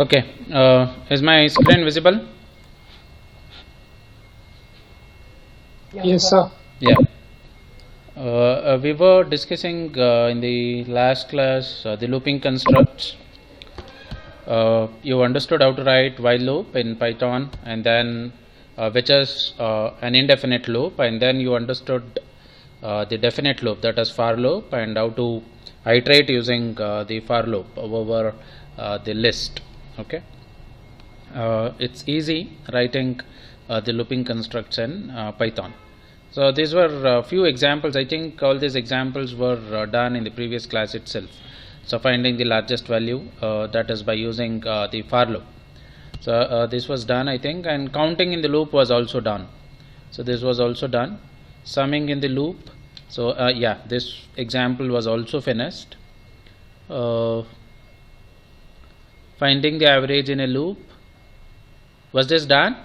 Okay, is my screen visible? Yes, sir. Yeah. We were discussing in the last class the looping constructs. You understood how to write while loop in Python, and then which is an indefinite loop, and then you understood the definite loop, that is for loop, and how to iterate using the for loop over the list. Okay. It's easy writing the looping constructs in Python. So these were a few examples. I think all these examples were done in the previous class itself. So finding the largest value, that is by using the for loop. So this was done, I think, and counting in the loop was also done. So this was also done. Summing in the loop. So yeah, this example was also finished. Finding the average in a loop. Was this done?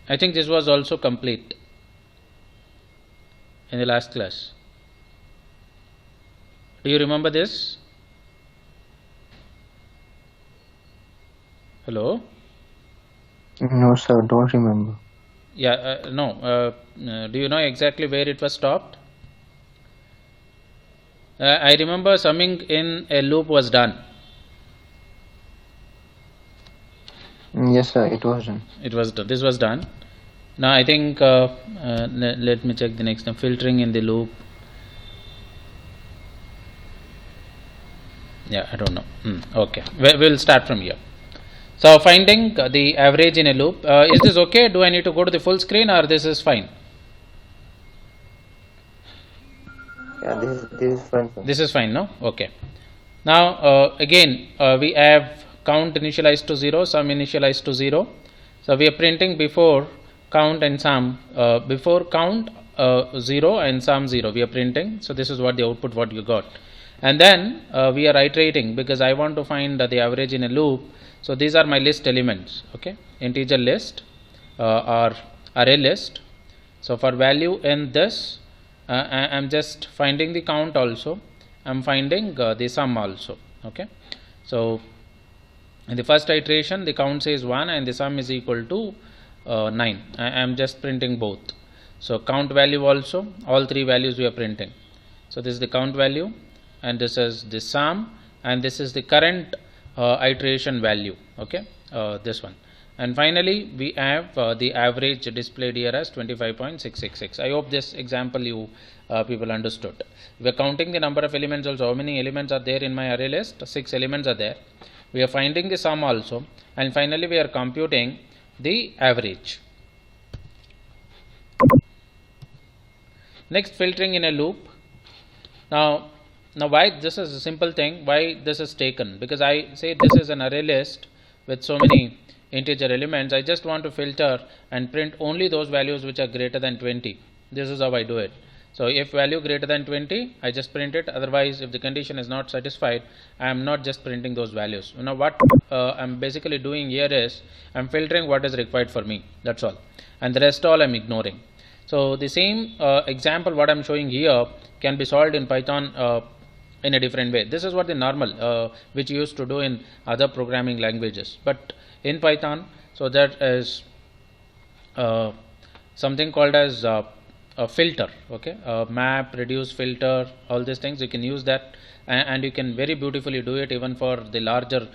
I think this was also complete in the last class. Do you remember this? Hello? No, sir, don't remember. Yeah, no. Do you know exactly where it was stopped? I remember summing in a loop was done. Yes, sir, it was done. It was done. This was done. Now I think let me check the next one. Filtering in the loop. Yeah, I don't know. Okay, we'll start from here. So finding the average in a loop. Is this okay? Do I need to go to the full screen, or this is fine? Yeah, this is fine, sir. This is fine, no? Okay. Now again we have count initialized to 0, sum initialized to 0. So we are printing before count and sum, before count 0 and sum 0 we are printing. So this is what the output what you got, and then we are iterating because I want to find the average in a loop. So these are my list elements, okay, integer list or array list. So for value in this I am just finding the count also, I am finding the sum also, okay. So in the first iteration the count says 1 and the sum is equal to 9. I am just printing both. So count value also, all three values we are printing. So this is the count value, and this is the sum, and this is the current iteration value, okay, this one. And finally we have the average displayed here as 25.666. I hope this example you people understood. We are counting the number of elements also. How many elements are there in my array list? 6 elements are there. We are finding the sum also, and finally we are computing the average. Next, filtering in a loop. Now why this is a simple thing, why this is taken, because I say this is an array list with so many integer elements. I just want to filter and print only those values which are greater than 20. This is how I do it. So if value greater than 20, I just print it. Otherwise, if the condition is not satisfied, I am not just printing those values. Now what I'm basically doing here is I'm filtering what is required for me, that's all, and the rest all I'm ignoring. So the same example what I'm showing here can be solved in Python in a different way. This is what the normal which you used to do in other programming languages, but in Python, so that is something called as a filter, okay, map, reduce, filter, all these things you can use that, and you can very beautifully do it even for the larger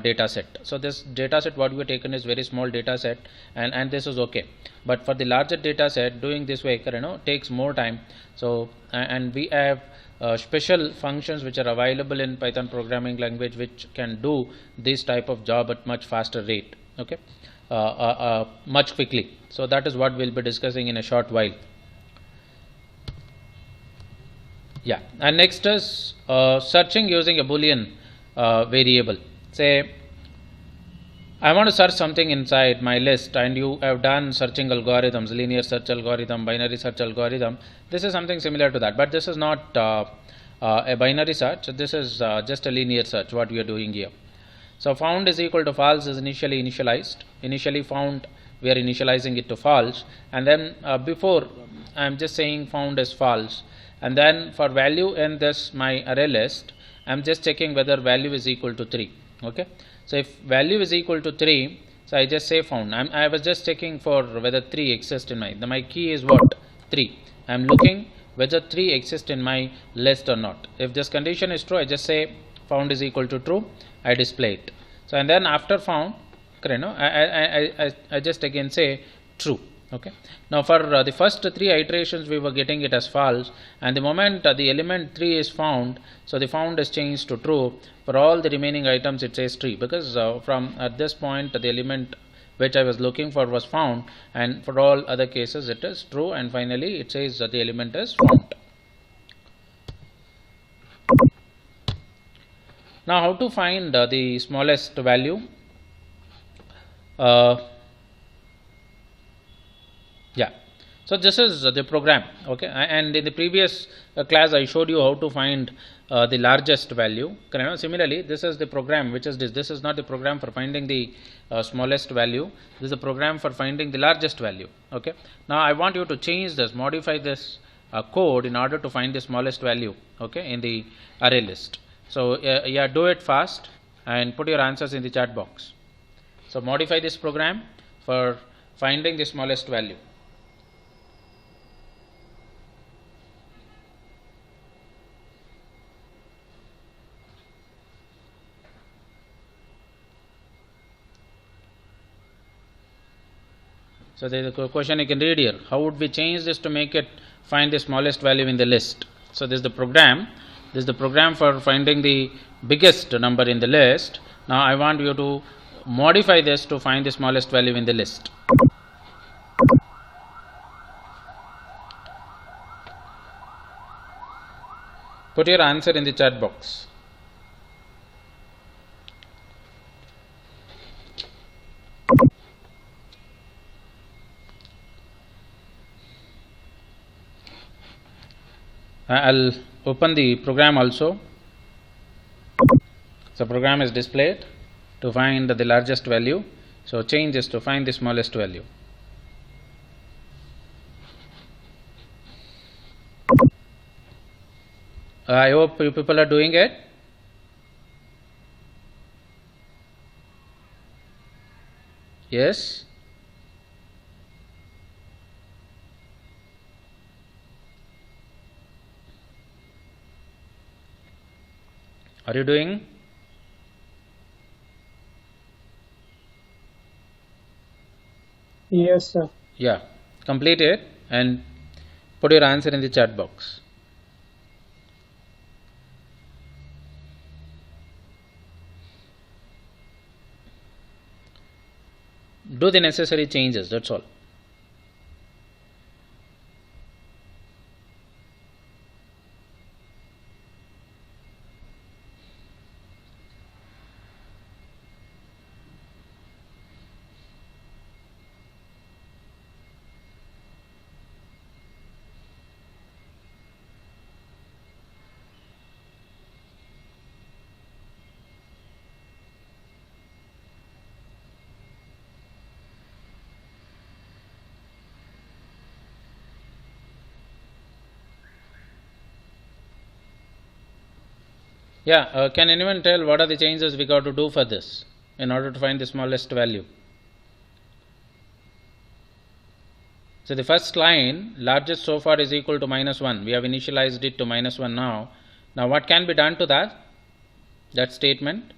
data set. So this data set what we have taken is very small data set, and this is okay, but for the larger data set doing this way, takes more time. So and we have special functions which are available in Python programming language which can do this type of job at much faster rate, okay, much quickly. So that is what we'll be discussing in a short while. Yeah, and next is searching using a Boolean variable. Say I want to search something inside my list, and you have done searching algorithms, linear search algorithm, binary search algorithm. This is something similar to that, but this is not a binary search. This is just a linear search what we are doing here. So found is equal to false is initially initialized. Initially found, we are initializing it to false, and then before I am just saying found is false, and then for value in this my array list, I'm just checking whether value is equal to 3. Okay, so if value is equal to 3, so I just say found. I was just checking for whether 3 exists in my key is what? 3. I'm looking whether 3 exists in my list or not. If this condition is true, I just say found is equal to true, I display it. So and then after found, I just again say true. Okay, now for the first 3 iterations we were getting it as false, and the moment the element 3 is found, so the found is changed to true. For all the remaining items it says 3, because from at this point the element which I was looking for was found, and for all other cases it is true, and finally it says that the element is found. Now how to find the smallest value? Yeah, so this is the program. Okay, and in the previous class I showed you how to find the largest value. Similarly, this is the program, which is this is not the program for finding the smallest value. This is the program for finding the largest value. Okay, now I want you to change this, modify this code in order to find the smallest value, okay, in the array list. So yeah, do it fast and put your answers in the chat box. So modify this program for finding the smallest value. So there is a question you can read here. How would we change this to make it find the smallest value in the list? So this is the program. This is the program for finding the biggest number in the list. Now I want you to modify this to find the smallest value in the list. Put your answer in the chat box. I'll open the program also. So program is displayed to find the largest value. So change this to find the smallest value. I hope you people are doing it. Yes. Are you doing? Yes, sir. Yeah. Complete it and put your answer in the chat box. Do the necessary changes, that's all. Yeah, can anyone tell what are the changes we got to do for this in order to find the smallest value? So the first line, largest so far is equal to -1. We have initialized it to -1 now. Now what can be done to that statement?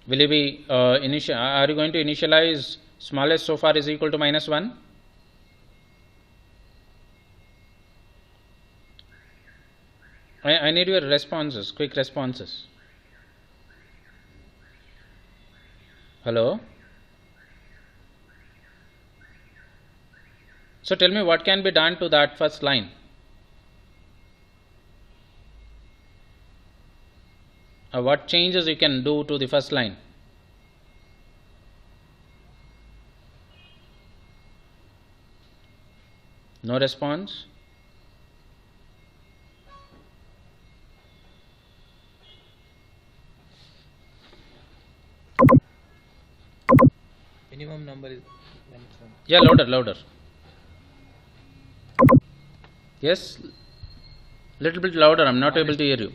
Will you be are you going to initialize smallest so far is equal to -1? I need your responses, quick responses. Hello? So tell me what can be done to that first line. What changes you can do to the first line? No response? Minimum number is -1. Yeah, louder, louder. Yes, little bit louder. I'm not able to hear you.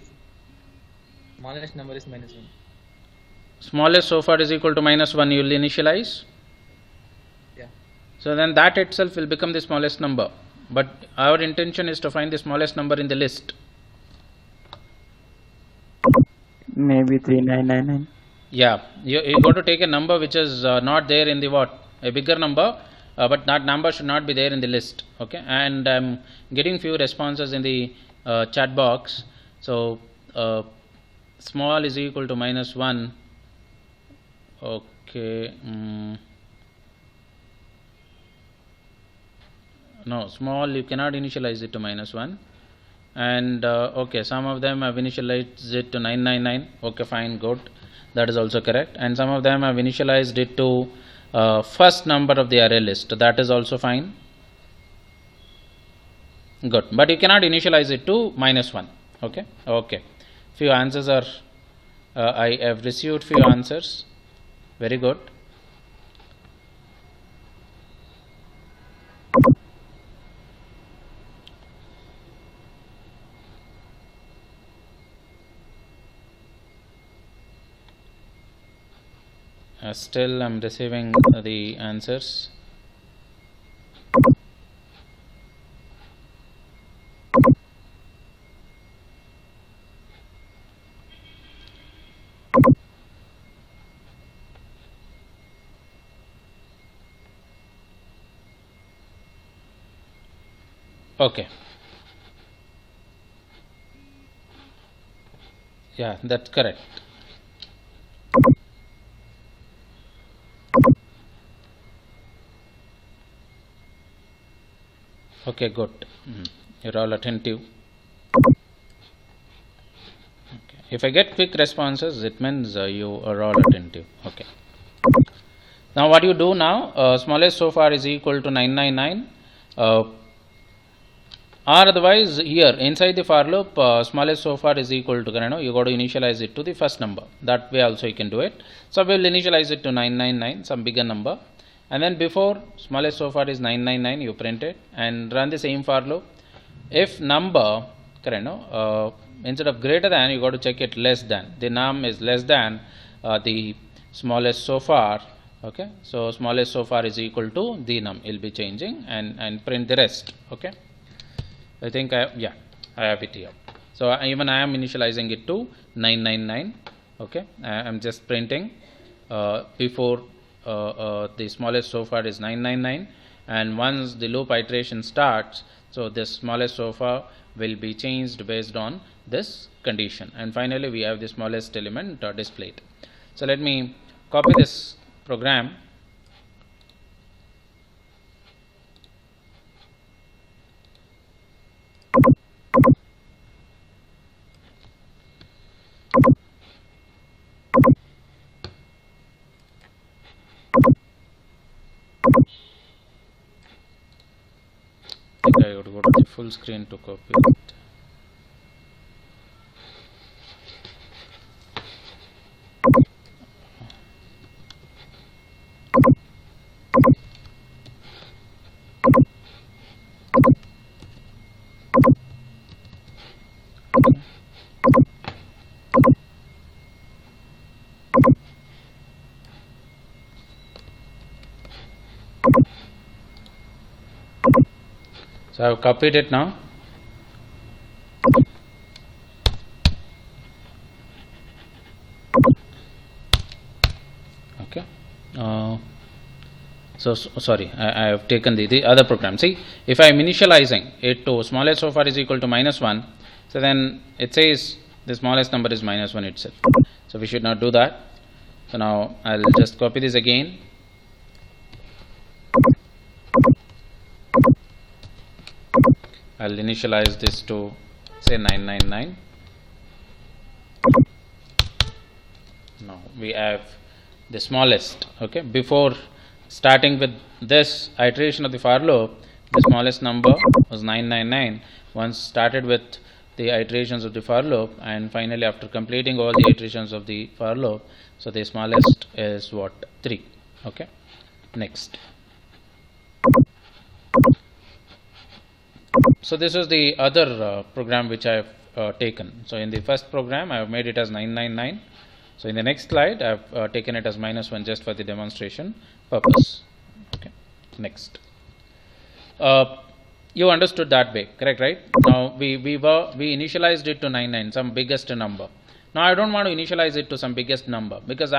Smallest number is -1. Smallest so far is equal to -1. You will initialize. Yeah. So then that itself will become the smallest number. But our intention is to find the smallest number in the list. Maybe 3999. Yeah, you got to take a number which is not there in the what? A bigger number, but that number should not be there in the list. Okay, and I'm getting few responses in the chat box. So small is equal to -1. Okay. No, small you cannot initialize it to -1. And okay, some of them have initialized it to 999. Okay, fine, good, that is also correct. And some of them have initialized it to first number of the array list. That is also fine, good. But you cannot initialize it to -1. Okay, okay. Few answers are I have received few answers. Very good. Still I'm receiving the answers. Okay. Yeah, that's correct. Okay, good. You're all attentive. Okay. If I get quick responses, it means you are all attentive. Okay. Now what you do now, smallest so far is equal to 999. Or otherwise here inside the for loop, smallest so far is equal to, you got to initialize it to the first number. That way also you can do it. So we will initialize it to 999, some bigger number. And then before smallest so far is 999, you print it and run the same for loop. If number, instead of greater than, you got to check it less than. The num is less than the smallest so far. Okay, so smallest so far is equal to the num. It will be changing and print the rest. Okay, I think I have it here. So even I am initializing it to 999. Okay, I am just printing before the smallest so far is 999, and once the loop iteration starts, so this smallest so far will be changed based on this condition, and finally we have the smallest element displayed. So let me copy this program. I think I got to go to the full screen to copy it. So I have copied it now. Okay. Sorry, I have taken the other program. See, if I am initializing it to smallest so far is equal to -1, so then it says the smallest number is -1 itself. So we should not do that. So now I'll just copy this again. I'll initialize this to say 999. Now we have the smallest. Okay, before starting with this iteration of the for loop, the smallest number was 999. Once started with the iterations of the for loop, and finally after completing all the iterations of the for loop, so the smallest is what? 3. Okay, next. So this is the other program which I have taken. So in the first program I have made it as 999. So in the next slide I have taken it as -1 just for the demonstration purpose. Okay. Next. You understood that way, correct, right? Now we initialized it to 99, some biggest number. Now I don't want to initialize it to some biggest number, because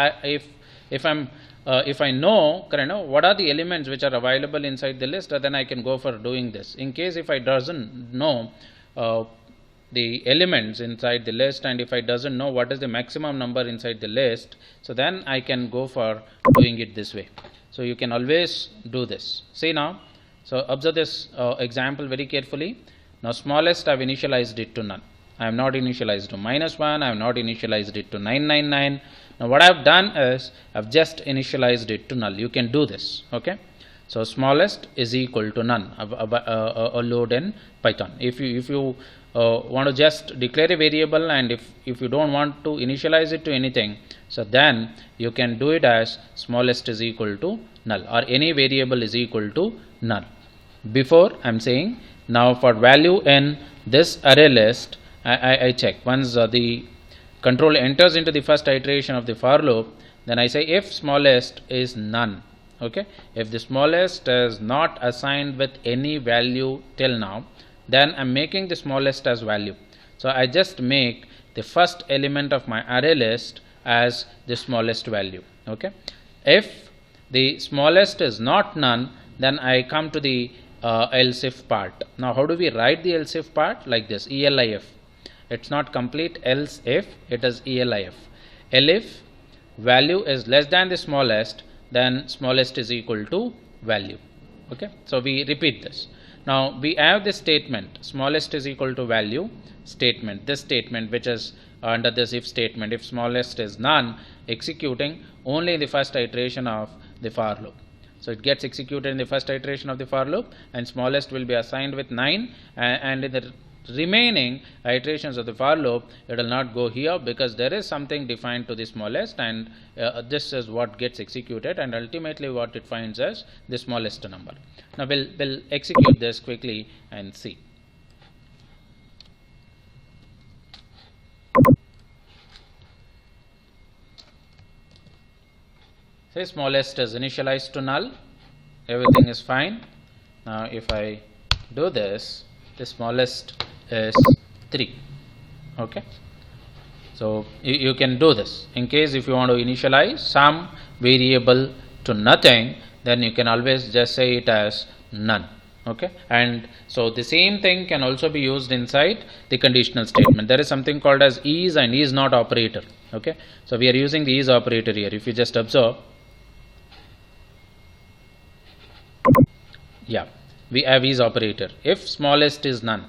if I know, correct, what are the elements which are available inside the list, then I can go for doing this. In case if I doesn't know the elements inside the list, and if I doesn't know what is the maximum number inside the list, so then I can go for doing it this way. So you can always do this. See now. So observe this example very carefully. Now smallest I have initialized it to none. I have not initialized to -1. I have not initialized it to 999. Now what I have done is I have just initialized it to null. You can do this. Okay. So smallest is equal to none. A load in Python. If you want to just declare a variable, and if you don't want to initialize it to anything, so then you can do it as smallest is equal to null, or any variable is equal to null. Before I am saying, now for value in this array list, I check once the control enters into the first iteration of the for loop, then I say if smallest is none. Okay, if the smallest is not assigned with any value till now, then I am making the smallest as value. So I just make the first element of my array list as the smallest value. Okay, if the smallest is not none, then I come to the else if part. Now how do we write the else if part? Like this, ELIF. It's not complete else if, it is ELIF. If value is less than the smallest, then smallest is equal to value. Okay, so we repeat this. Now we have this statement, smallest is equal to value statement. This statement which is under this if statement, if smallest is none, executing only in the first iteration of the for loop. So it gets executed in the first iteration of the for loop, and smallest will be assigned with 9, and in the remaining iterations of the for loop it will not go here, because there is something defined to the smallest, and this is what gets executed, and ultimately what it finds as the smallest number. Now we'll execute this quickly and see. Say smallest is initialized to null, everything is fine. Now if I do this, the smallest is 3. Okay, so you can do this. In case if you want to initialize some variable to nothing, then you can always just say it as none. Okay, and so the same thing can also be used inside the conditional statement. There is something called as is and is not operator. Okay, so we are using the is operator here. If you just observe, yeah, we have is operator if smallest is none.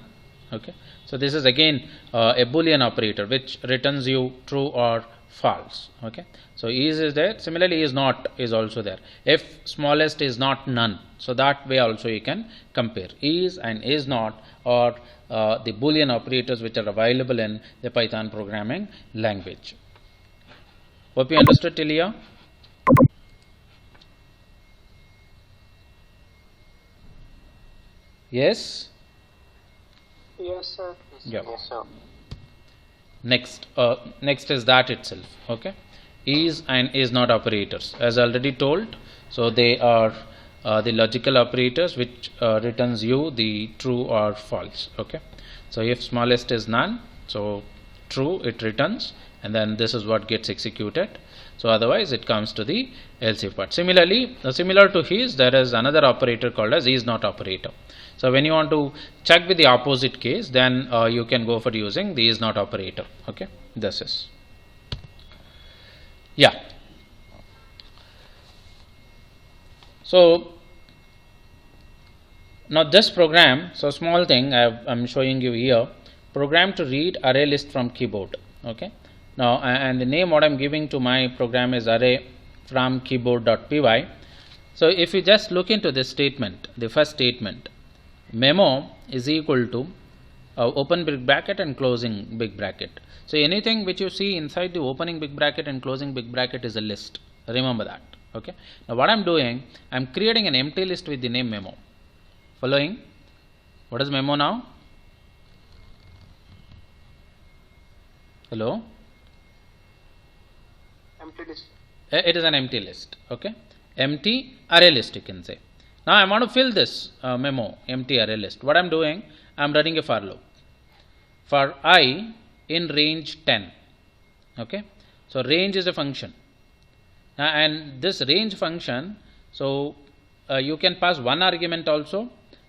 Okay, so this is again a boolean operator which returns you true or false. Okay, so is there. Similarly, is not is also there if smallest is not none. So that way also you can compare is and is not, or the boolean operators which are available in the Python programming language. Hope you understood till here. Yes? Yes, sir. Yeah. Yes, sir. Next is that itself. Okay, is and is not operators, as already told. So they are the logical operators which returns you the true or false. Okay, so if smallest is none, so true it returns, and then this is what gets executed. So otherwise it comes to the else if part. Similarly, similar to his, there is another operator called as is not operator. So when you want to check with the opposite case, then you can go for using the is not operator. Okay, this is, yeah. So now this program, so small thing I'm showing you here, program to read array list from keyboard. Okay, now and the name what I'm giving to my program is array from keyboard.py. So if you just look into this statement, the first statement, memo is equal to open big bracket and closing big bracket. So anything which you see inside the opening big bracket and closing big bracket is a list. Remember that. Okay. Now what I'm doing, I'm creating an empty list with the name memo. Following? What is memo now? Hello? Empty list. It is an empty list. Okay. Empty array list, you can say. Now I want to fill this memo, empty array list. What I'm doing, I'm running a for loop for I in range 10. Okay. So range is a function. And this range function, so you can pass one argument also,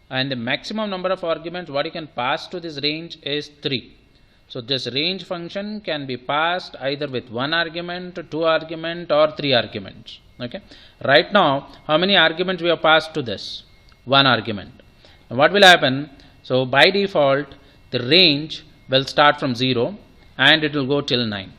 and the maximum number of arguments what you can pass to this range is 3. So this range function can be passed either with one argument, two argument, or three arguments. Okay. Right now, how many arguments we have passed to this? One argument. Now what will happen? So by default, the range will start from 0 and it will go till 9.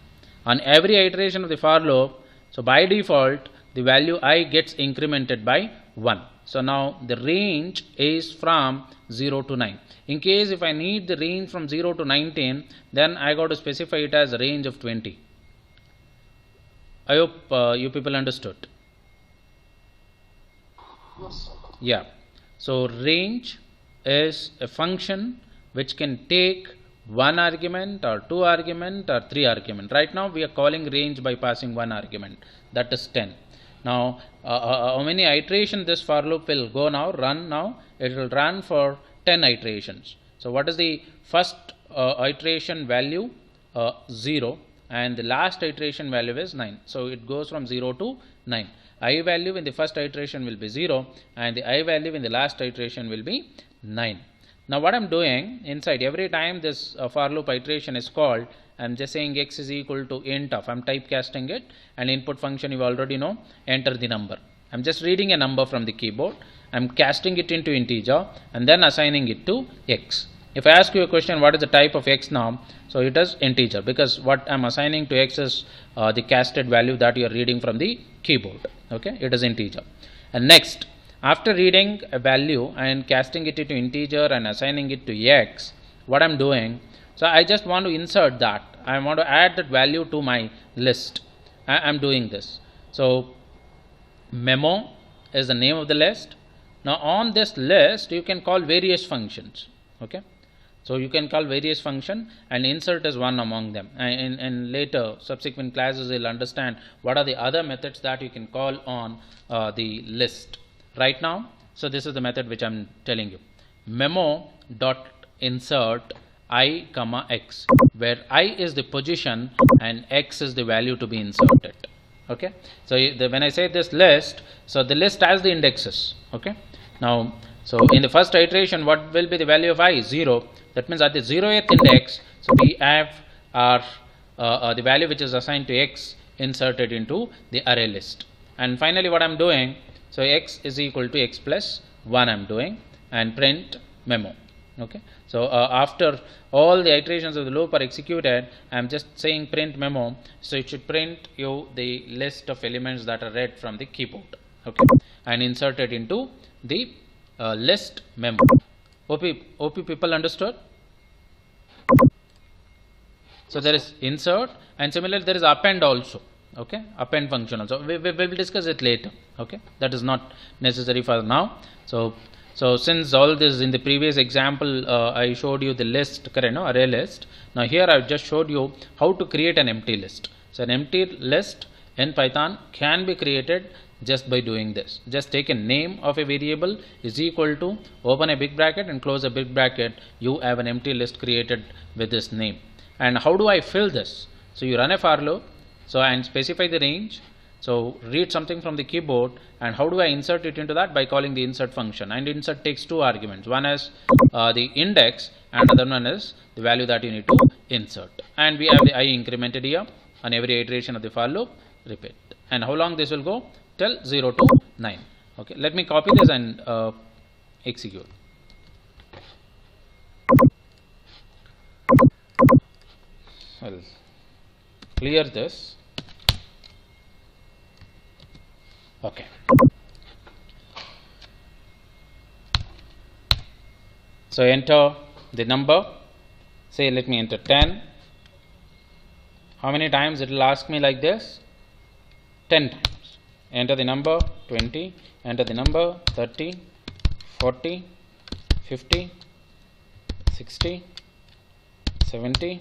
On every iteration of the for loop, so by default, the value I gets incremented by 1. So now the range is from 0 to 9. In case if I need the range from 0 to 19, then I got to specify it as a range of 20. I hope you people understood. Yes, sir. Yeah. So range is a function which can take one argument or two argument or three argument. Right now we are calling range by passing one argument, that is 10. Now how many iterations this for loop will go now, run now? It will run for 10 iterations. So what is the first iteration value? 0, and the last iteration value is 9. So it goes from 0 to 9. I value in the first iteration will be 0 and the I value in the last iteration will be 9. Now what I'm doing inside, every time this for loop iteration is called, I'm just saying x is equal to int of, I'm typecasting it, and input function you already know, enter the number. I'm just reading a number from the keyboard, I'm casting it into integer and then assigning it to x. If I ask you a question, what is the type of x now? So it is integer, because what I'm assigning to x is the casted value that you are reading from the keyboard. Okay, it is integer. And next, after reading a value and casting it into integer and assigning it to x, what I'm doing, so I just want to insert that. I want to add that value to my list. I'm doing this. So memo is the name of the list. Now on this list you can call various functions. Okay. So you can call various function and insert is one among them. And in later subsequent classes you'll understand what are the other methods that you can call on the list. Right now, so this is the method which I'm telling you. Memo dot insert I comma x, where I is the position and x is the value to be inserted. Okay. So when I say this list, so the list has the indexes. Okay. Now, so in the first iteration, what will be the value of I? 0. That means at the 0th index, so we have our the value which is assigned to x inserted into the array list. And finally what I'm doing, so x is equal to x plus 1 I'm doing, and print memo. Okay. So after all the iterations of the loop are executed, I'm just saying print memo, so it should print you the list of elements that are read from the keyboard. Okay. And inserted into the list memo. OP people understood? So there is insert, and similarly there is append also. Okay, append function also. We will discuss it later. Okay, that is not necessary for now. So since all this in the previous example I showed you the list, correct? No, array list. Now here I just showed you how to create an empty list. So an empty list in Python can be created just by doing this. Just take a name of a variable is equal to, open a big bracket and close a big bracket, you have an empty list created with this name. And how do I fill this? So you run a for loop, so and specify the range, so read something from the keyboard, and how do I insert it into that? By calling the insert function, and insert takes two arguments. One is the index and other one is the value that you need to insert. And we have the I incremented here on every iteration of the for loop, repeat. And how long this will go? Till 0 to 9. Okay, let me copy this and execute. I'll clear this. Okay. So enter the number. Say let me enter 10. How many times it will ask me like this? 10 times. enter the number 20, enter the number 30, 40, 50, 60, 70,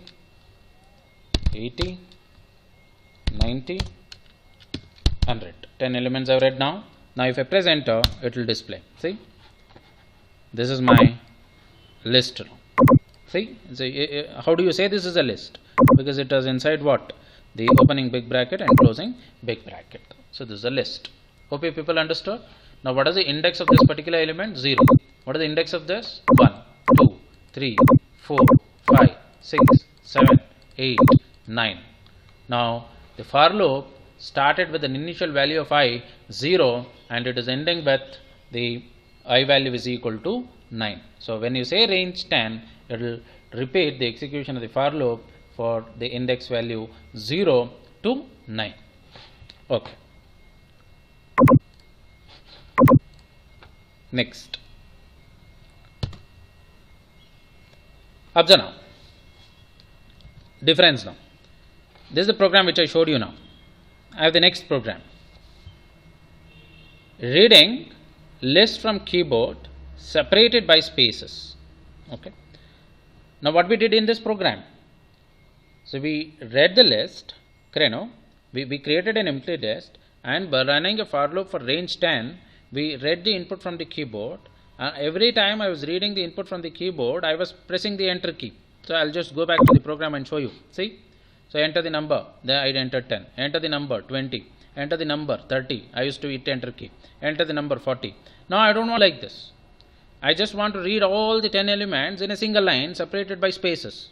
80, 90, 100. 10 elements I've read now. Now if I press enter, it will display. See, this is my list now. See, how do you say this is a list? Because it is inside what? The opening big bracket and closing big bracket. So this is a list. Hope you people understood. Now what is the index of this particular element? 0. What is the index of this? 1, 2, 3, 4, 5, 6, 7, 8, 9. Now the for loop started with an initial value of I 0 and it is ending with the I value is equal to 9. So when you say range 10, it will repeat the execution of the for loop for the index value 0 to 9. Okay. Next. Observe now. Difference now. This is the program which I showed you now. I have the next program. Reading list from keyboard separated by spaces. Okay. Now what we did in this program? So we read the list, we created an empty list, and by running a for loop for range 10, we read the input from the keyboard. Every time I was reading the input from the keyboard, I was pressing the enter key. So I'll just go back to the program and show you. See? So enter the number, then I entered 10. Enter the number 20. Enter the number 30. I used to hit enter key. Enter the number 40. Now I don't want like this. I just want to read all the 10 elements in a single line separated by spaces.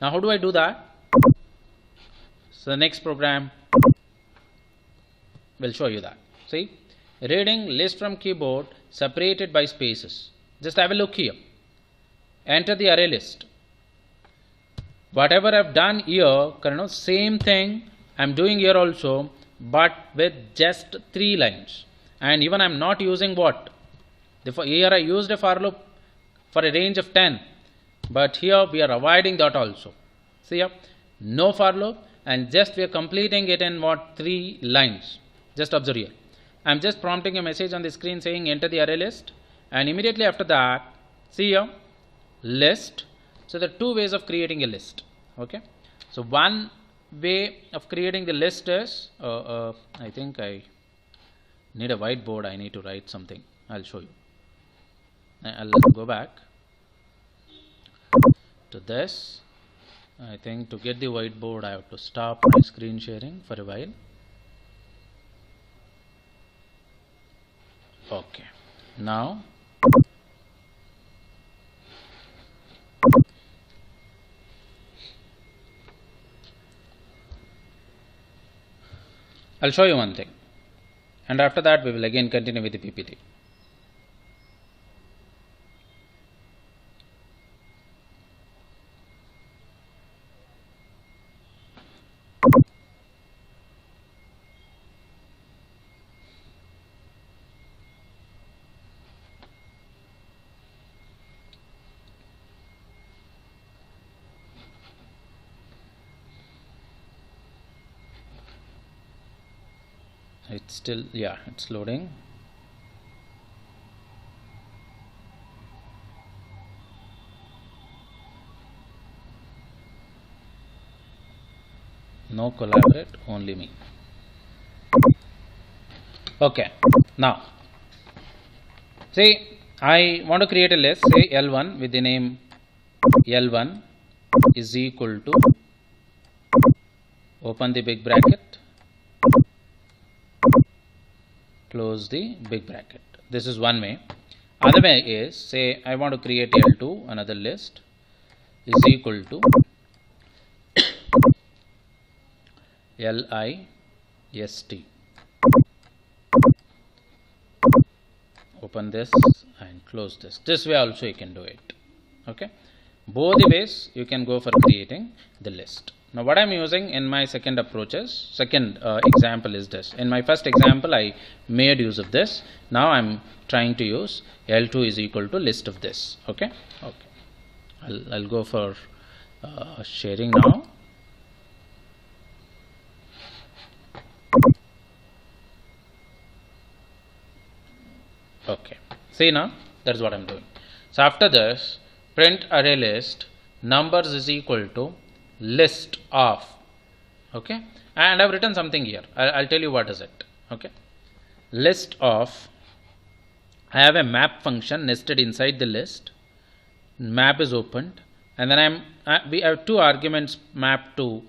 Now how do I do that? So the next program will show you that. See, reading list from keyboard separated by spaces. Just have a look here. Enter the array list. Whatever I've done here, same thing I'm doing here also, but with just 3 lines. And even I'm not using what? Here I used a for loop for a range of 10, but here we are avoiding that also. See here, no for loop, and just we are completing it in what? 3 lines. Just observe here. I'm just prompting a message on the screen saying enter the array list, and immediately after that, see here, list. So there are 2 ways of creating a list. Okay. So one way of creating the list is, I think I need a whiteboard. I need to write something. I'll show you. I'll go back to this. I think to get the whiteboard, I have to stop my screen sharing for a while. Okay. Now I'll show you one thing, and after that we will again continue with the PPT. It's still, yeah, it's loading. No collaborate, only me. Okay. Now, say I want to create a list, say L1 with the name L1 is equal to, open the big bracket, close the big bracket. This is one way. Other way is, say I want to create L2, another list is equal to LIST. Open this and close this. This way also you can do it. Okay. Both the ways you can go for creating the list. Now what I am using in my second example is this. In my first example I made use of this. Now I am trying to use L2 is equal to list of this. Okay. Okay. I'll go for sharing now. Okay. See now, that's what I'm doing. So after this, print array list numbers is equal to list of. Okay, and I've written something here. I'll tell you what is it. Okay, list of. I have a map function nested inside the list. Map is opened, and then we have two arguments mapped to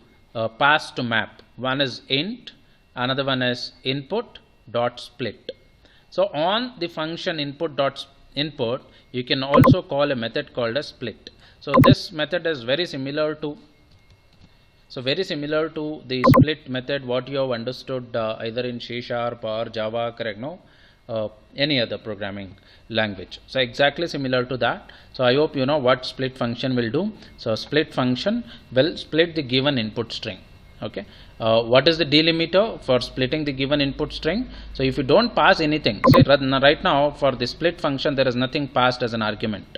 pass to map. One is int, another one is input dot split. So on the function input dot input, you can also call a method called a split. So this method is very similar to the split method what you have understood either in C# or Java, correct? No, any other programming language. So exactly similar to that. So I hope you know what split function will do. So split function will split the given input string. Okay, what is the delimiter for splitting the given input string? So if you don't pass anything, say right now for the split function there is nothing passed as an argument.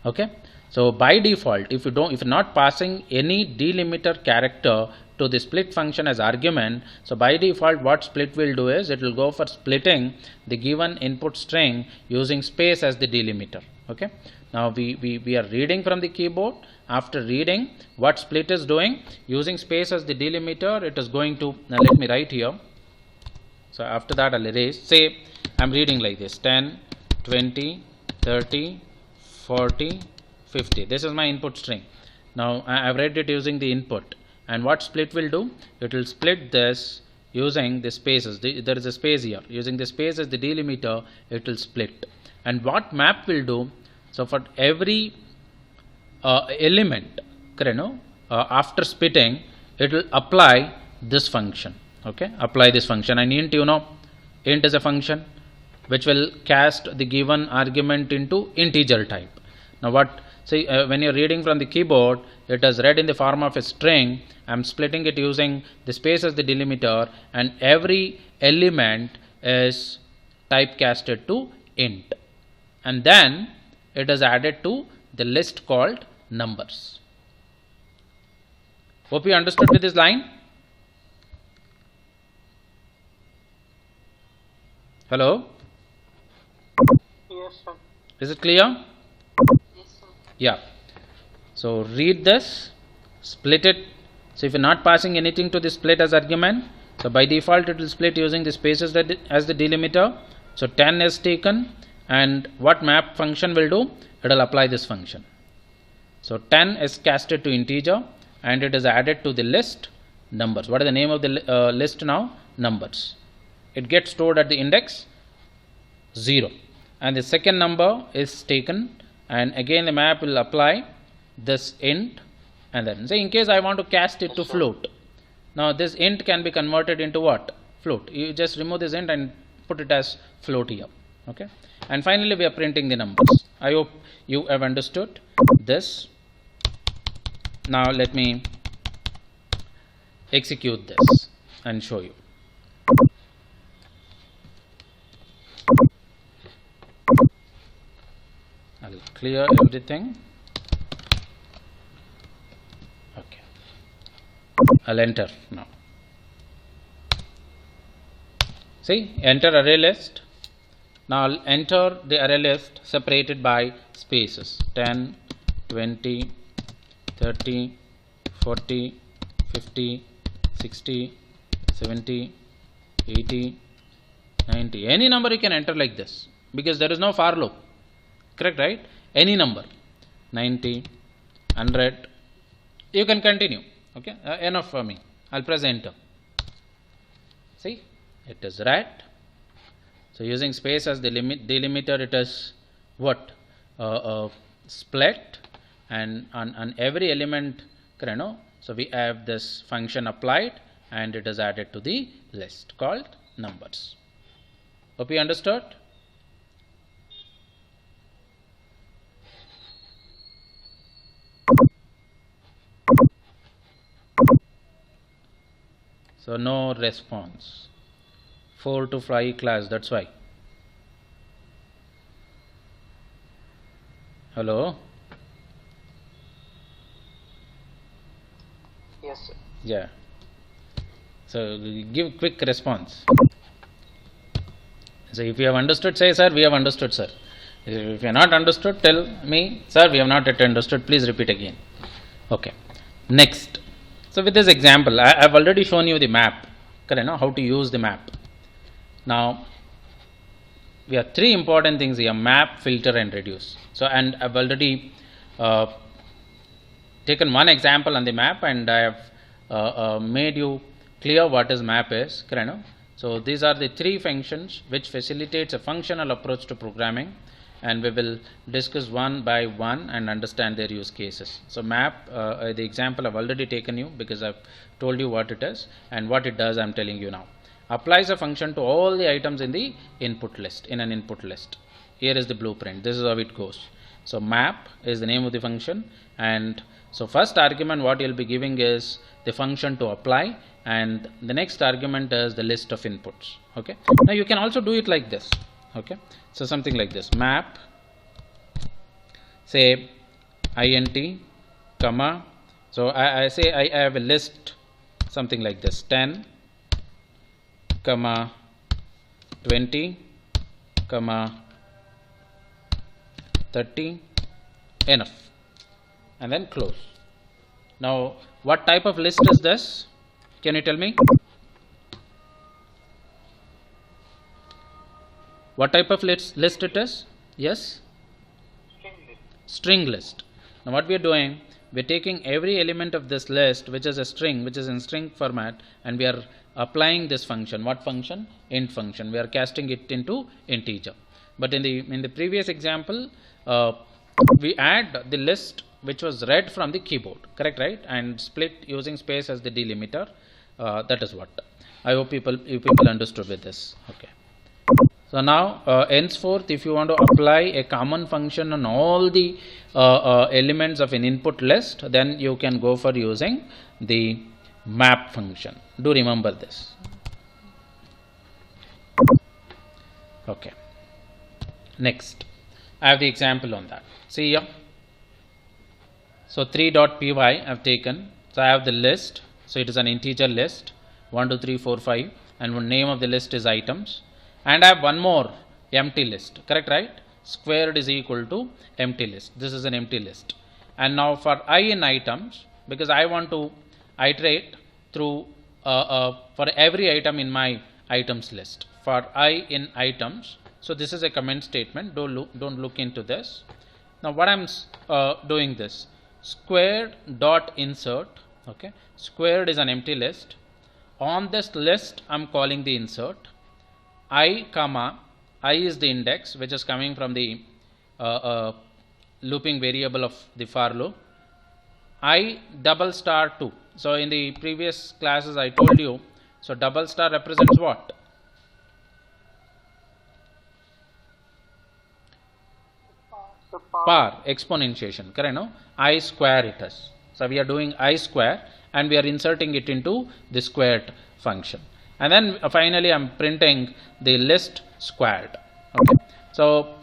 Okay, so by default if you're not passing any delimiter character to the split function as argument, so by default what split will do is it will go for splitting the given input string using space as the delimiter. Okay, now we are reading from the keyboard. After reading, what split is doing, using space as the delimiter, it is going to, now let me write here. So after that I'll erase. Say I'm reading like this: 10, 20, 30, 40, 50. This is my input string. Now I've read it using the input, and what split will do, it will split this using the spaces. There is a space here. Using the space as the delimiter, it will split. And what map will do, so for every element, correct? No, after splitting, it will apply this function. Okay, apply this function. And int, you know, int is a function which will cast the given argument into integer type. Now what, say when you're reading from the keyboard, it is read in the form of a string. I'm splitting it using the space as the delimiter, and every element is typecasted to int, and then it is added to the list called numbers. Hope you understood with this line. Hello? Yes, sir. Is it clear? Yes, sir. Yeah. So read this, split it. So if you're not passing anything to the split as argument, so by default it will split using the spaces as the delimiter. So 10 is taken, and what map function will do, it will apply this function. So 10 is casted to integer, and it is added to the list numbers. What is the name of the list now? Numbers. It gets stored at the index 0, and the second number is taken, and again the map will apply this int, and then say in case I want to cast it to float. Now this int can be converted into what? Float. You just remove this int and put it as float here. Okay, and finally we are printing the numbers. I hope you have understood this. Now let me execute this and show you. I'll clear everything. Okay, I'll enter now. See, enter array list. Now I'll enter the array list separated by spaces: 10, 20, 30, 40, 50, 60, 70, 80, 90. Any number you can enter like this, because there is no for loop. Correct, right? Any number, 90, 100. You can continue. Okay, enough for me. I'll press enter. See, it is red. So using space as the delimiter, it is what? Split, and on every element, you know, so we have this function applied, and it is added to the list called numbers. Hope you understood. So no response. 4 to 5 class, that's why. Hello? Yes, sir. Yeah. So give quick response. So if you have understood, say sir, we have understood, sir. If you have not understood, tell me, sir, we have not yet understood, please repeat again. Okay. Next. So with this example, I have already shown you the map, correct, no? How to use the map. Now we have three important things here: map, filter and reduce. So, and I've already taken one example on the map, and I have made you clear what is map is, correct, no? So these are the three functions which facilitates a functional approach to programming, and we will discuss one by one and understand their use cases. So map, the example I've already taken you because I've told you what it is, and what it does I'm telling you now. Applies a function to all the items in the input list, in an input list. Here is the blueprint, this is how it goes. So map is the name of the function, and so first argument what you'll be giving is the function to apply, and the next argument is the list of inputs. Okay, now you can also do it like this. Okay, so something like this: map, say int, comma, so I say I have a list, something like this, 10, comma 20, comma 30, enough, and then close. Now what type of list is this? Can you tell me? What type of list it is? Yes? String list. Now what we are doing, we are taking every element of this list which is a string, which is in string format, and we are applying this function. What function? Int function. We are casting it into integer. But in the previous example, we add the list which was read from the keyboard, correct, right? And split using space as the delimiter. That is what. I hope you people understood with this. Okay. So now henceforth, if you want to apply a common function on all the elements of an input list, then you can go for using the map function. Do remember this. Okay. Next, I have the example on that. See here. So 3.py I have taken. So I have the list. So it is an integer list, 1, 2, 3, 4, 5, and one name of the list is items. And I have one more empty list, correct, right? Squared is equal to empty list. This is an empty list. And now for I in items, because I want to iterate through for every item in my items list. For I in items, so this is a comment statement. Don't look into this. Now what I'm doing this, squared dot insert. Okay, squared is an empty list. On this list, I'm calling the insert. I comma I is the index which is coming from the looping variable of the for loop. I double star 2. So in the previous classes I told you, so double star represents what? Par, exponentiation, correct, no? I square it is. So we are doing I square and we are inserting it into the squared function. And then finally I am printing the list squared. Okay. So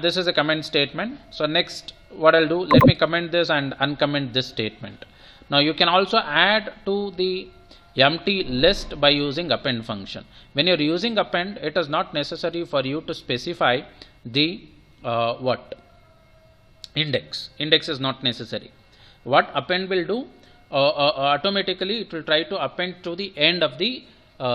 this is a comment statement. So next what I'll do, let me comment this and uncomment this statement. Now you can also add to the empty list by using append function. When you're using append, it is not necessary for you to specify the what? Index. Index is not necessary. What append will do, automatically it will try to append to the end of the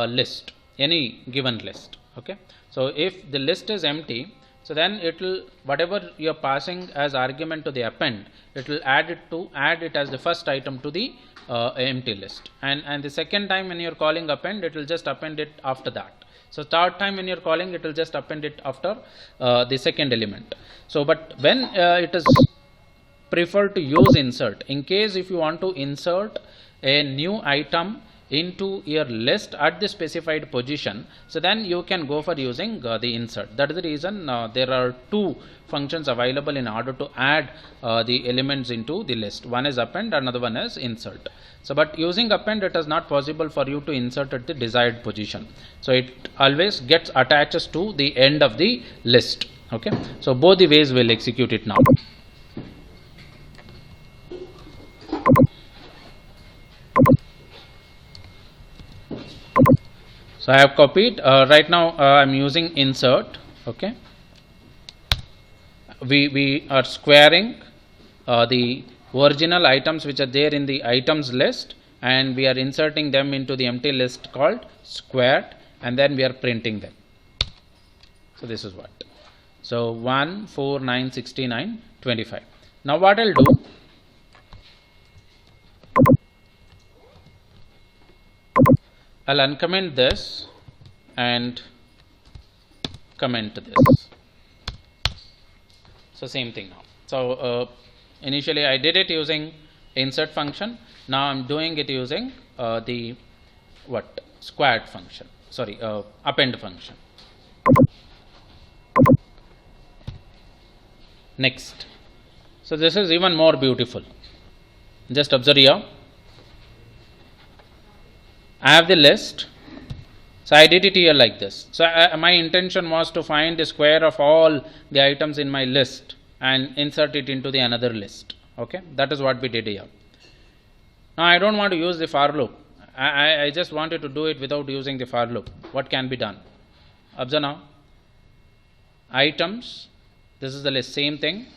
list, any given list. Okay. So if the list is empty, so then it will, whatever you are passing as argument to the append, it will add it as the first item to the empty list. And the second time when you are calling append, it will just append it after that. So third time when you are calling, it will just append it after the second element. So but when it is preferred to use insert, in case if you want to insert a new item into your list at the specified position, so then you can go for using the insert. That is the reason there are two functions available in order to add the elements into the list. One is append, another one is insert. So but using append, it is not possible for you to insert at the desired position. So it always gets attaches to the end of the list. Okay. So both the ways will execute it now. So So I have copied. Right now I'm using insert. Okay. We are squaring the original items which are there in the items list, and we are inserting them into the empty list called squared, and then we are printing them. So this is what. So 1, 4, 9, 69, 25. Now what I'll do, I'll uncomment this and comment this. So same thing now. So initially I did it using insert function. Now I'm doing it using the squared function. Sorry, append function. Next. So this is even more beautiful. Just observe here. I have the list. So I did it here like this. So my intention was to find the square of all the items in my list and insert it into the another list. Okay, that is what we did here. Now I don't want to use the for loop. I just wanted to do it without using the for loop. What can be done? Observe now. Items. This is the list. Same thing.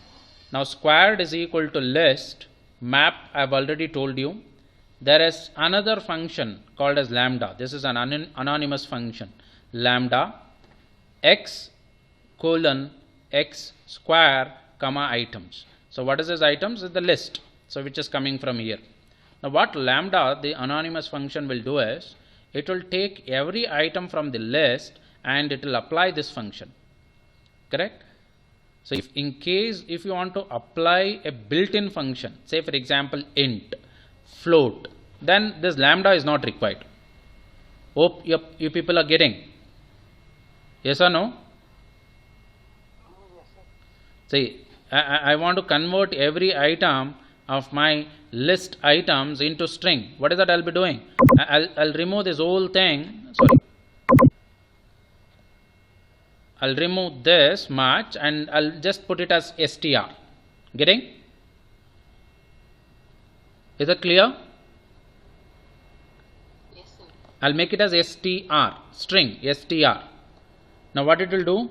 Now squared is equal to list. Map I have already told you. There is another function called as lambda. This is an anonymous function. Lambda x colon x square comma items. So what is this items? Is the list. So which is coming from here. Now what lambda, the anonymous function, will do is, it will take every item from the list and it will apply this function. Correct? So if in case if you want to apply a built-in function, say for example int, float, then this lambda is not required. Hope you people are getting. Yes or no? See, I want to convert every item of my list items into string. What is that I'll be doing? I'll remove this whole thing. Sorry. I'll remove this much and I'll just put it as str. Getting? Is that clear? Yes, sir. I'll make it as str, string, str. Now what it will do,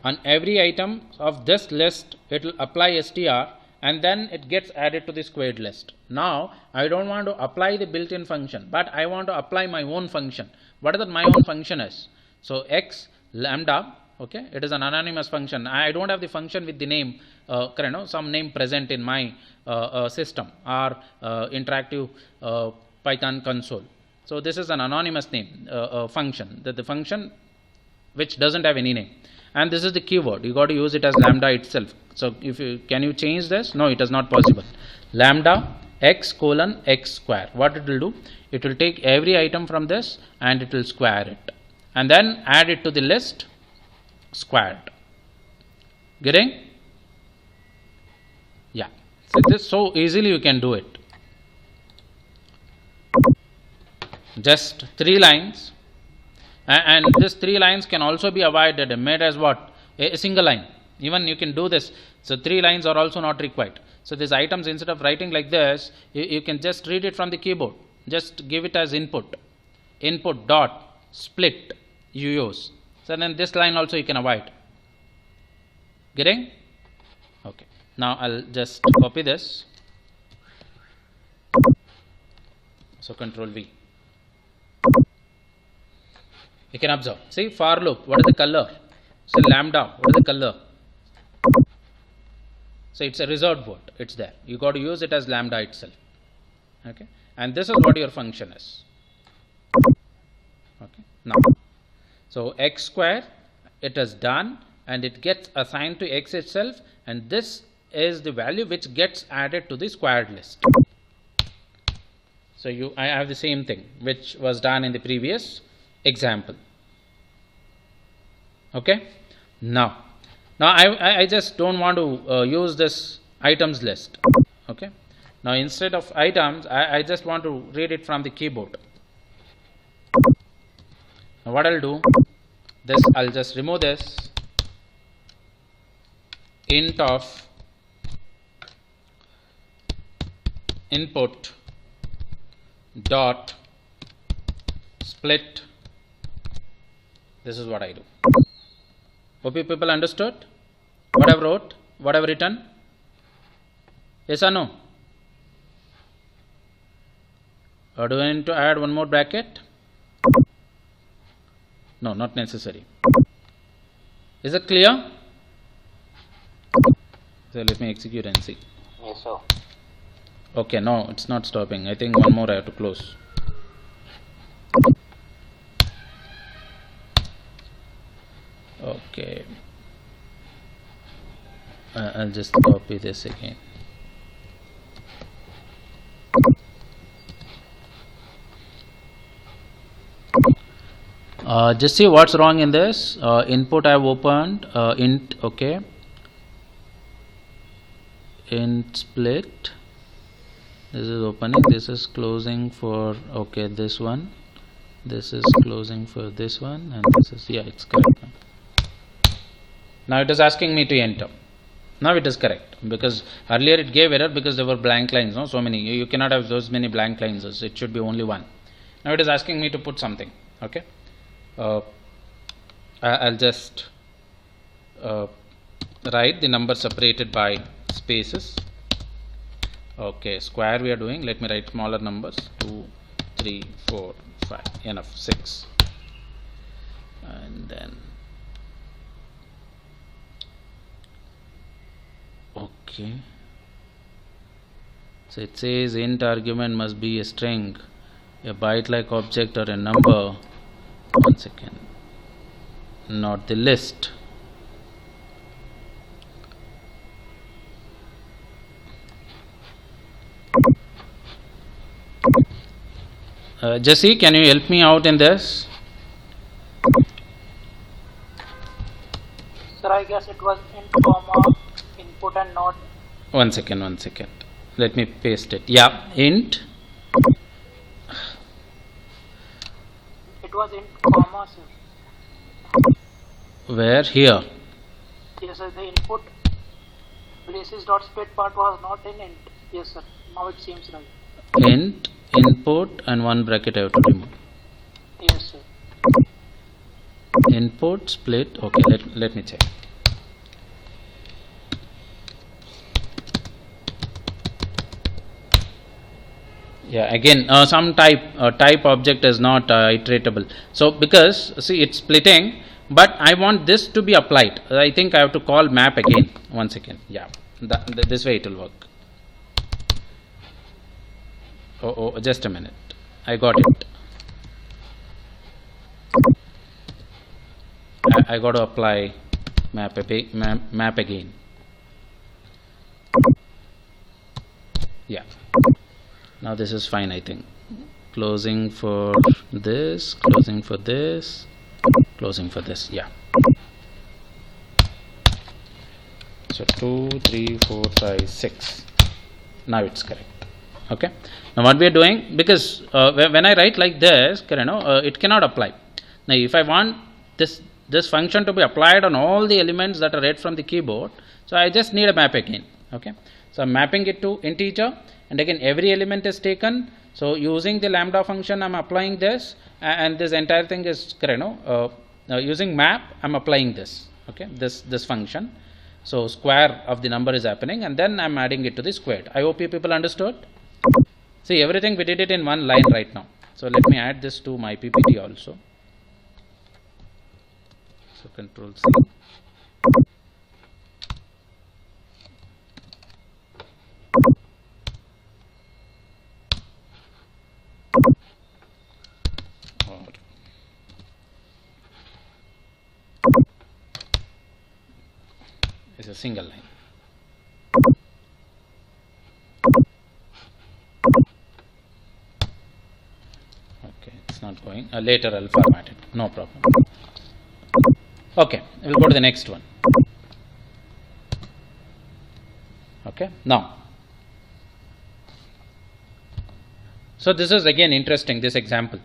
on every item of this list, it will apply str and then it gets added to the squared list. Now I don't want to apply the built-in function, but I want to apply my own function. What is that my own function is? So x lambda, okay, it is an anonymous function. I don't have the function with the name, some name present in my system or interactive Python console. So this is an anonymous name function, the function which doesn't have any name, and this is the keyword. You got to use it as lambda itself. So if you can you change this? No, it is not possible. Lambda x colon x square. What it will do? It will take every item from this and it will square it and then add it to the list squared. Getting? Yeah. So this so easily you can do it. Just 3 lines, and this 3 lines can also be avoided and made as what? A single line. Even you can do this. So 3 lines are also not required. So these items, instead of writing like this, you can just read it from the keyboard. Just give it as input. Input dot split you use. So then this line also you can avoid. Getting? Okay. Now I'll just copy this. So Control V. You can observe. See, for loop, what is the color? So lambda, what is the color? So it's a reserved word. It's there. You got to use it as lambda itself. Okay. And this is what your function is. Okay. Now, so x square, it is done and it gets assigned to x itself, and this is the value which gets added to the squared list. So I have the same thing which was done in the previous example. Okay. Now I just don't want to use this items list. Okay. Now instead of items, I just want to read it from the keyboard. Now what I'll do, this I'll just remove this int of input dot split This is what I do. Hope you people understood what I've wrote, what I've written. Yes or no? Or do I need to add one more bracket? No, not necessary. Is it clear? So let me execute and see. Yes, sir. Okay, no, it's not stopping. I think one more I have to close. Okay. I'll just copy this again. Just see what's wrong in this. Input I have opened. Int, okay. Int split. This is opening. This is closing for, okay, this one. This is closing for this one. And this is, yeah, it's correct now. Now it is asking me to enter. Now it is correct, because earlier it gave error because there were blank lines, no? So many. You cannot have those many blank lines. It should be only one. Now it is asking me to put something. Okay. I'll just write the number separated by spaces. Okay, square we are doing. Let me write smaller numbers. 2, 3, 4, 5. Enough. 6. And then okay. So it says int argument must be a string, a byte-like object, or a number. 1 second. Not the list. Jesse, can you help me out in this? Sir, I guess it was int comma input and not. 1 second, 1 second. Let me paste it. Yeah, int. It was int comma, sir. Where? Here. Yes, sir. The input braces dot split part was not in int. Yes, sir. Now it seems right. Int, input, and one bracket I have to remove. Yes, sir. Input, split. Okay, let me check. Yeah, again, some type object is not iteratable. So because see it's splitting, but I want this to be applied. I think I have to call map again. 1 second. Yeah, this way it will work. Oh, just a minute. I got it. I got to apply map again. Yeah. Now this is fine, I think. Closing for this, closing for this, closing for this. Yeah. So 2, 3, 4, 5, 6. Now it's correct. Okay. Now what we are doing, because when I write like this, it cannot apply. Now if I want this function to be applied on all the elements that are read from the keyboard, so I just need a map again. Okay. So I'm mapping it to integer, and again every element is taken. So using the lambda function, I'm applying this, and this entire thing is using map, I'm applying this. Okay, this function. So square of the number is happening, and then I'm adding it to the squared. I hope you people understood. See, everything we did it in one line right now. So let me add this to my PPT also. So Control C. It's a single line. Okay, it's not going. Later I'll format it. No problem. Okay, we'll go to the next one. Okay, now. So this is again interesting, this example.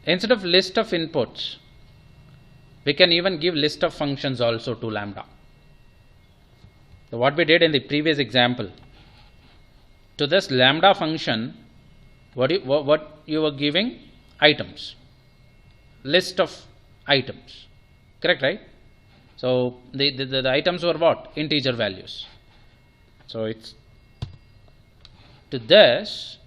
Instead of list of inputs, we can even give list of functions also to lambda. So what we did in the previous example, to this lambda function, what you were giving? Items. list of items. Correct, right? So the items were what? Integer values. So it's to this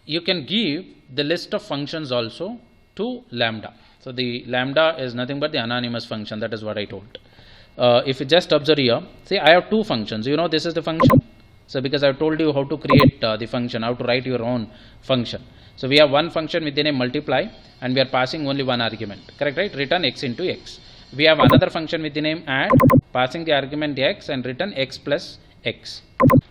you can give the list of functions also to lambda. So the lambda is nothing but the anonymous function. That is what I told. If you just observe here, see I have two functions. You know this is the function. So because I have told you how to create the function, how to write your own function. So we have one function with the name multiply, and we are passing only one argument. Correct, right? Return x into x. We have another function with the name add, passing the argument x and return x plus x.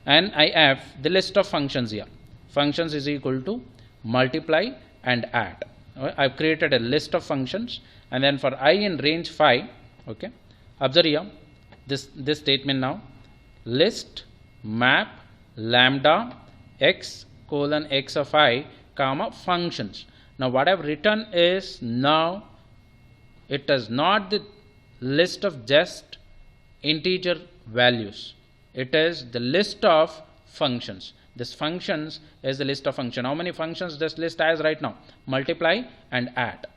And I have the list of functions here. Functions is equal to multiply and add. I have created a list of functions, and then for I in range 5, okay, observe here this statement now, list map lambda x colon x of I comma functions. Now what I have written is, now it is not the list of just integer values, it is the list of functions. This functions is the list of function. How many functions this list has right now? Multiply and add.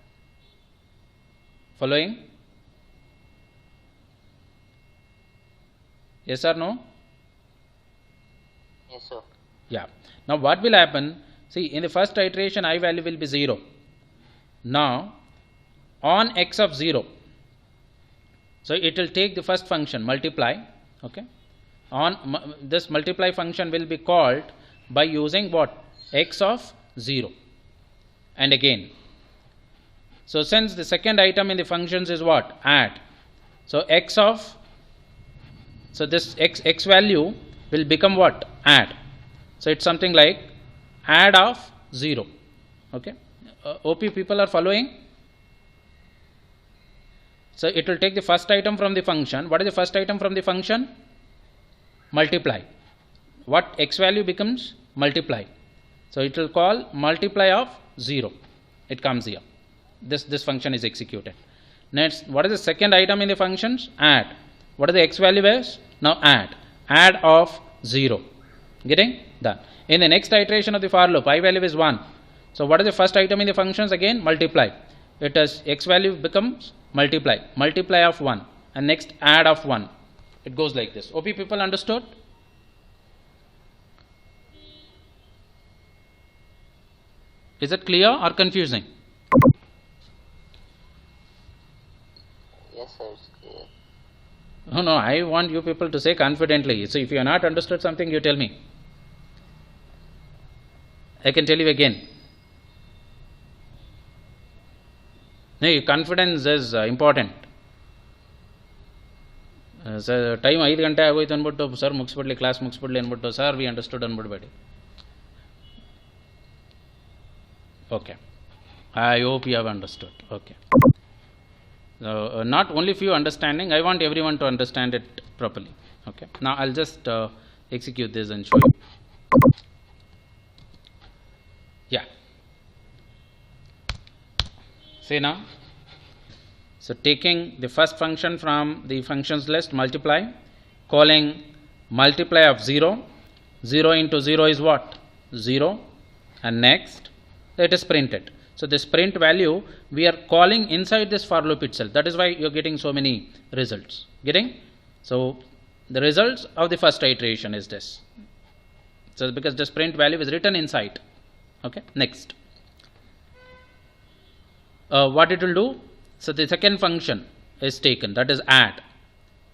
Following? Yes or no? Yes, sir. Yeah. Now what will happen? See, in the first iteration I value will be 0. Now on x of 0, so it will take the first function multiply, okay. On this multiply function will be called by using what? X of 0. And again, so since the second item in the functions is what? Add. So x of, so this x value will become what? Add. So it's something like add of 0. Okay. OP people are following? So it will take the first item from the function. What is the first item from the function? Multiply. What x value becomes? Multiply. So it will call multiply of 0. It comes here. This function is executed. Next, what is the second item in the functions? Add. What is the x value is? Now add. Add of 0. Getting? Done. In the next iteration of the for loop, I value is 1. So what is the first item in the functions? Again, multiply. It is x value becomes multiply. Multiply of 1. And next add of 1. It goes like this. OP people understood? Is it clear or confusing? Yes, sir, it's clear. No, I want you people to say confidently. So if you have not understood something, you tell me. I can tell you again. No, confidence is important. Sir, time 5 ಗಂಟೆ ಆಗೋಯ್ತು ಅಂದ್ಬಿಟ್ಟು sir ಮುಗಿಸ್ಬಿಡ್ಲಿ class ಮುಗಿಸ್ಬಿಡ್ಲಿ ಅಂದ್ಬಿಟ್ಟು sir we understood ಅಂದ್ಬಿಡ್ಬೇಡಿ. Okay, I hope you have understood. Okay, not only for you understanding, I want everyone to understand it properly. Okay, now I'll just execute this and show you. Yeah, see now, so taking the first function from the functions list multiply, calling multiply of 0, 0 into 0 is what? 0, and next it is printed. So this print value we are calling inside this for loop itself. That is why you are getting so many results. Getting? So the results of the first iteration is this. So because this print value is written inside. Okay, next. What it will do? So the second function is taken, that is add.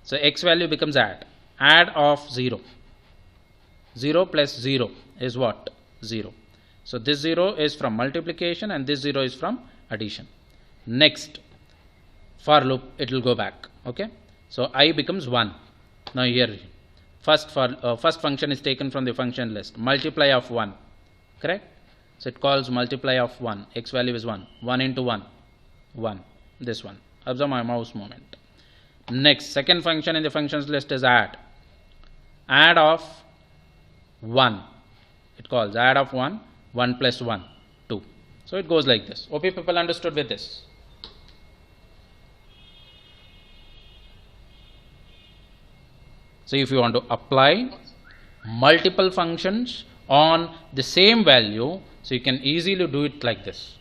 So x value becomes add. Add of 0. 0 plus 0 is what? 0. So this 0 is from multiplication and this 0 is from addition. Next for loop it will go back. Okay, so I becomes 1. Now here first function is taken from the function list, multiply of 1. Correct? So it calls multiply of 1. X value is 1. 1 into 1, 1. This one. Observe my mouse movement. Next, second function in the functions list is add. Add of 1. It calls add of 1. 1 plus 1, 2. So it goes like this. OP people understood with this? So if you want to apply multiple functions on the same value, so you can easily do it like this.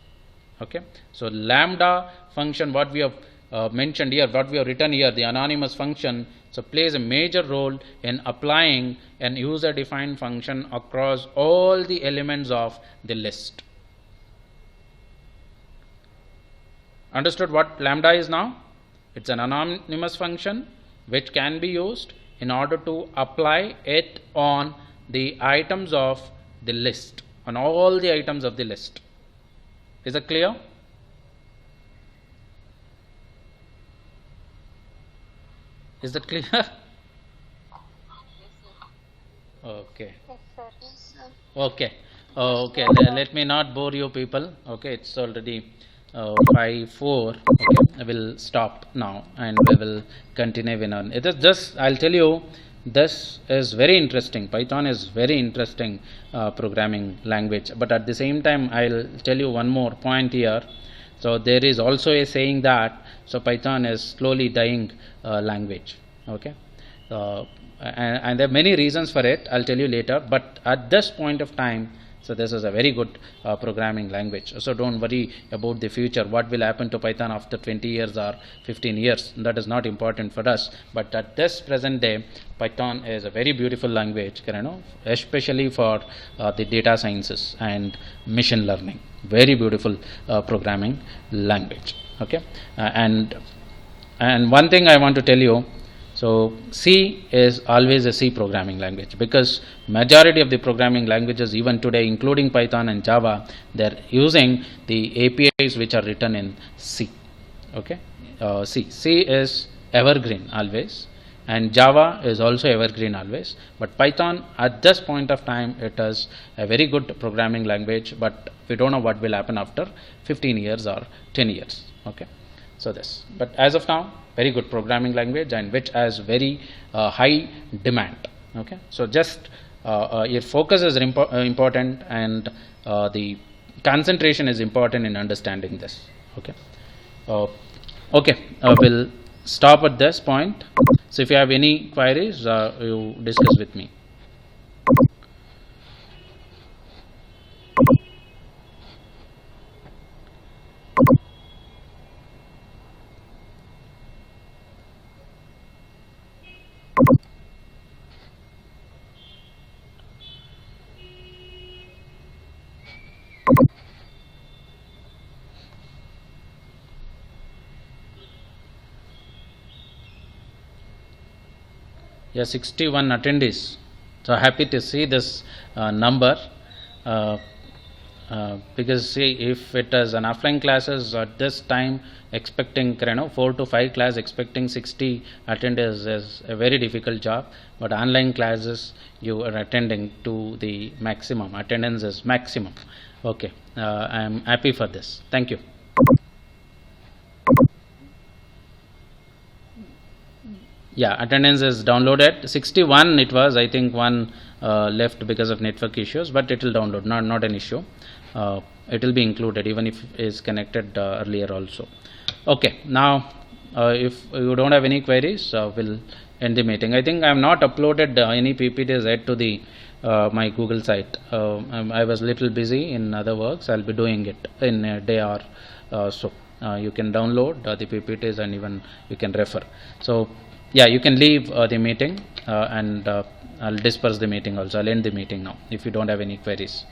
Okay, so lambda function, what we have mentioned here, what we have written here, the anonymous function, so plays a major role in applying an user defined function across all the elements of the list. Understood what lambda is now? It's an anonymous function which can be used in order to apply it on the items of the list, on all the items of the list. Is it clear? Is that clear? Okay. Okay. Okay. Let me not bore you people. Okay, it's already 5:04. Okay, I will stop now and we will continue on. It is just, I'll tell you, this is very interesting. Python is very interesting programming language. But at the same time, I'll tell you one more point here. So there is also a saying that so Python is slowly dying language. Okay, and there are many reasons for it. I'll tell you later. But at this point of time, so this is a very good programming language. So don't worry about the future. What will happen to Python after 20 years or 15 years? That is not important for us. But at this present day, Python is a very beautiful language, you know, especially for the data sciences and machine learning. Very beautiful programming language. Okay, and one thing I want to tell you. So C is always a C programming language, because majority of the programming languages even today, including Python and Java, they are using the APIs which are written in C. Okay, C is evergreen always, and Java is also evergreen always. But Python at this point of time, it is a very good programming language, but we don't know what will happen after 15 years or 10 years. Okay, so this, but as of now, very good programming language, and which has very high demand. Okay, so just your focus is important, and the concentration is important in understanding this. Okay, okay, we'll stop at this point. So if you have any queries, you discuss with me. Yeah, 61 attendees. So happy to see this number, because see, if it is an offline classes at this time, expecting 4 to 5 class, expecting 60 attendees is a very difficult job. But online classes, you are attending to the maximum, attendance is maximum. Okay, I am happy for this. Thank you. Yeah, attendance is downloaded. 61 it was, I think one left because of network issues, but it will download, not an issue. It will be included even if it is connected earlier also. Okay, now if you don't have any queries, we'll end the meeting. I think I have not uploaded any PPTs yet to the my Google site. I was little busy in other works. I'll be doing it in a day or so. You can download the PPTs and even you can refer. So yeah, you can leave the meeting, and I'll disperse the meeting also. I'll end the meeting now if you don't have any queries.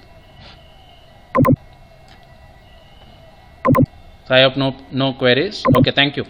So I have no queries. Okay, thank you.